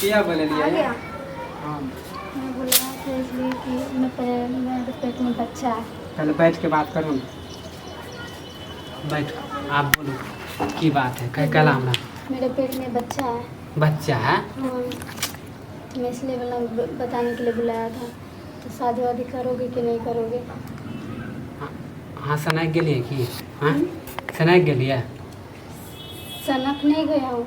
क्या बोले लिया है? हाँ मैं बोल रहा था इसलिए कि मेरे पेट में बच्चा है। पहले बैठ के बात करो ना। बैठ, आप बोलो की बात है। कह कल हमरा मेरे पेट में बच्चा है। बच्चा है? हाँ, मैं इसलिए बताने के लिए बुलाया था। तो शादी वादी करोगे कि नहीं करोगे? हाँ सनक गेलिए कि? हाँ सनक गेलिए? सनक नहीं गया हूँ।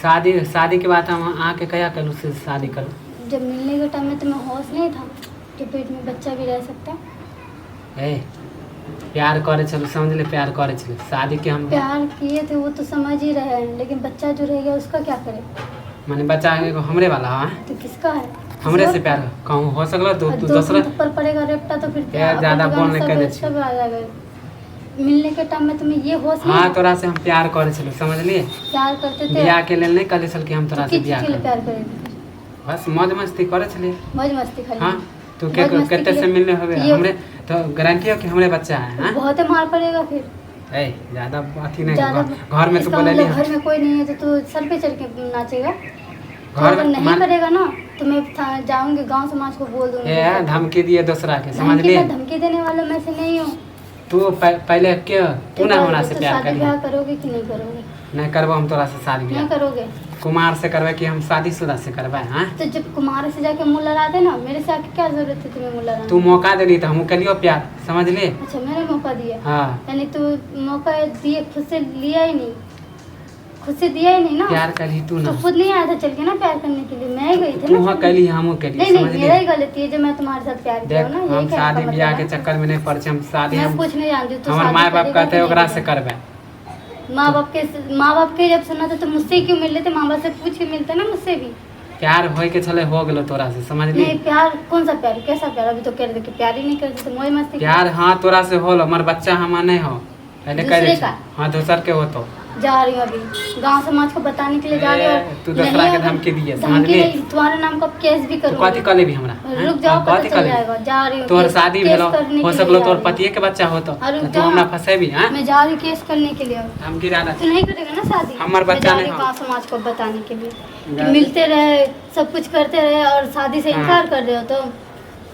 शादी के बाद हम आके क्या करूँ से शादी करूँ? जब मिलने के टाइम में तुम्हें होश नहीं था कि पेट में बच्चा भी रह सकता है। ए प्यार करे चलो, समझ ले, प्यार करे चलो। शादी के हम प्यार किए थे वो तो समझ ही रहे हैं, लेकिन बच्चा जो रह गया उसका क्या करे? माने बच्चा हमरे वाला है तो किसका है? हमरे से प्यार कहूँ हो सकला तो तू दूसरा पर पड़ेगा रेपटा तो फिर यार ज्यादा बोल नहीं कर सब आ जाएगा। मिलने के टाइम में तुम्हें ये होश नहीं? हाँ तोरा से हम प्यार करे चलो, समझ लिए? प्यार करते थे। बियाह के लेल नहीं कहले चल कि हम तोरा से बियाह प्यार कर करेंगे? बस मौज मस्ती करे चले। मौज मस्ती खाली? हाँ तू के कते से मिलने होवे हमरे तो गारंटी हो कि हमरे बच्चा है? हां बहुत मार पड़ेगा फिर। ए ज्यादा अथी नहीं, घर में तो बोले घर में कोई नहीं है तो तू सर पे चढ़ के नाचेगा? घर में नहीं करेगा ना तो मैं जाऊंगी गांव समाज को बोल दूंगी। ए धमकी दिए दूसरा के, समझ लिए? धमकी देने वालों में से नहीं हूँ। तू पहले क्यों तू ना हमरा से प्यार करी? ब्याह करोगे कि नहीं करोगे? नहीं करबो हम तोरा से शादी नहीं करोगे? कुमार से करवे कि हम शादीशुदा से करवे? हाँ तो जब कुमार से जाके मुँह लड़ा दे ना, मेरे से आके क्या जरूरत है तुम्हें मुँह लड़ाने? तू मौका देली तो हम कलियो प्यार, समझ ले? अच्छा मैंने मौका दिया? हाँ यानी तू मौका दिए खुद से लिया ही नहीं, खुद से दिया ही नहीं ना। प्यार करी तू ना, तो खुद नहीं आया था चल के ना प्यार करने के लिए? मैं ही गई थी तू ना। कली हमो कली, नहीं समझ मेरा ही ले? गलती है जो मैं तुम्हारे साथ प्यार किया देख हूं ना। हम शादी ब्याह के चक्कर में नहीं पड़े, हम शादी मैं हम कुछ नहीं जानती हूँ। हमारे माँ बाप कहते हैं ओकरा से करवे। माँ बाप के जब सुना था तो मुझसे क्यों मिल लेते? माँ बाप से पूछ के मिलते ना मुझसे भी। प्यार होए के चले हो गेलो तोरा से, समझ ले? नहीं प्यार कौन सा प्यार, कैसा प्यार? अभी तो कह रहे थे कि प्यार ही नहीं करते तो मौज मस्ती। प्यार हाँ तोरा से होल, हमार बच्चा हमार नहीं हो। पहले कह दूसरे दे का? हाँ दूसर के हो तो जा रही हूँ अभी गांव समाज को बताने के लिए जा रही हूँ। तू दूसरा के धमकी दिए, समझ ले? तुम्हारे नाम का केस भी तो करूँगी। कथी कले भी हमरा? रुक जाओ पता चल जाएगा। जा रही हूँ तोर शादी भेलो हो सकलो तोर पति पतिये के बच्चा हो तो रुक तू जाओ। हमरा फंसेबी? हां मैं जा रही केस करने के लिए। धमकी डाला तू नहीं करेगा ना शादी? हमार बच्चा नहीं गाँव समाज को बताने के लिए कि मिलते रहे सब कुछ करते रहे और शादी से इनकार कर रहे हो तो?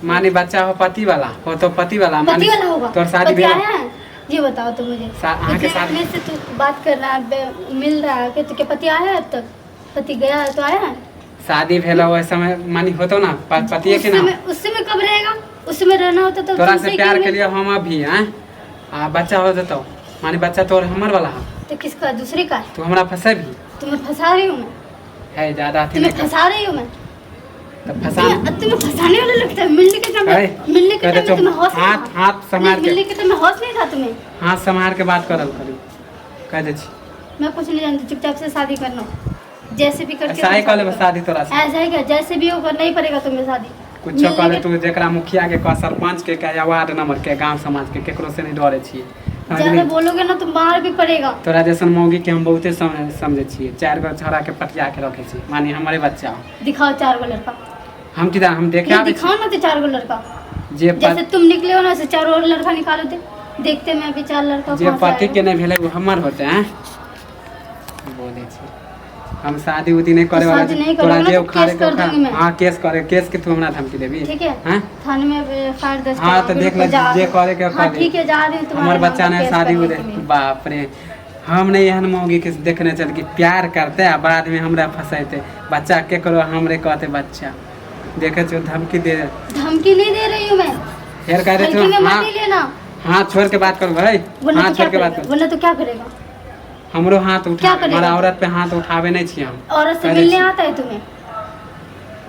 मानी बच्चा हो पति वाला हो तो पति वाला पति वाला होगा? तोर शादी पति भेलो आया है? ये बताओ तो मुझे। आके शादी से तू बात कर रहा है, मिल रहा है कि तुके पति आया है? अब तक पति गया है तो आया है? शादी भेलो वह समय मानी होतो ना पतिये के ना? उस समय कब रहेगा? उस समय रहना होता तो तोरा से प्यार के लिए हम अभी हैं आ बच्चा हो तो मानी बच्चा तोर हमर वाला है तो किसका? दूसरे का? तू हमरा फंसेबी? तुम्हें फंसा रही हूँ मैं? है ज्यादा अथी तुम्हें नहीं फंसा रही हूँ मैं? तो फंसा तुम्हें फंसाने वाला लगता है। मिलने के टाइम में तुम्हें होश नहीं हाथ था? हाथ संभाल मिलने के के टाइम में होश नहीं था तुम्हें? हाथ संभाल के बात करल करी कह दे छी। मैं कुछ नहीं जानती, चुपचाप से शादी करना जैसे भी करके। ऐसा ही कर ले शादी तोरा से? ऐसा ही क्या? जैसे भी हो करना ही पड़ेगा तुम्हें शादी। कुछ कर ले तू जेकरा मुखिया के कह सरपंच के कह या वार्ड नंबर के गांव समाज के केकरो से नहीं डरे छी। ज्यादा बोलोगे ना तो मार भी पड़ेगा। तोरा जैसन मौगी के हम बहुते समझे छिए। 4 गो छोरा के पटिया के रखे छी, मानी हमारे बच्चा दिखाओ 4 गो लड़का। हम किधर हम देखे आवे छी? दिखाओ ना तो 4 गो लड़का। जे जैसे तुम निकले हो ना से 4 और लड़का निकालो दे, देखते मैं भी 4 लड़का जे पति के नहीं भेले वो हमर होते हैं। बोले छी हम शादी उदी नहीं करे वाला छी। तोरा जे उखाड़े के हां केस करे, केस के तू हमरा धमकी देबी? ठीक है हां थाने में फाड़ दे। हां तो देख ले जे करे के हां ठीक है जा रही हूं तुम्हारे। हमर बच्चा ने शादी उदी बाप रे हम नहीं एहन मौगी के देखने चल कि प्यार करते आ बाद में हमरा फंसाते। बच्चा के करो हमरे कहते बच्चा देखे जो धमकी दे। धमकी नहीं दे रही हूं मैं। फिर कह रहे थे हां हां छोड़ के बात करो भाई। हां छोड़ के बात कर वरना तो क्या करेगा? हमरो हाथ उठा हमारा औरत पे हाथ उठावे नहीं छी हम। औरत से मिलने आता है तुम्हें?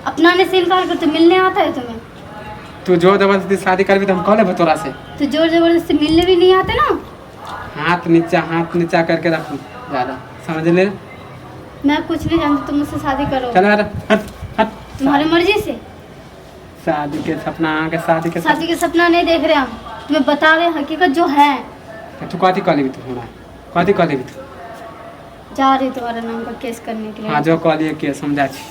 अपनाने से इनकार करते मिलने आता है तुम्हें? तू जोर जबरदस्ती शादी करबी तो हम कह लेबो तोरा से। तो जोर जबरदस्ती मिलने भी नहीं आते ना। हाथ नीचा करके रखू ज्यादा, समझ ले? मैं कुछ नहीं जानती, तुम मुझसे शादी करो। चल हट हट तुम्हारी मर्जी से। शादी के सपना के शादी के सपना नहीं देख रहे हम, तुम्हें बता रहे हकीकत जो है। तू कथी कह लेबी? तू हमरा कथी कह लेबी? तू जा रही तुम्हारे नाम का केस करने के लिए। हाँ जो कह लिए के समझा छी।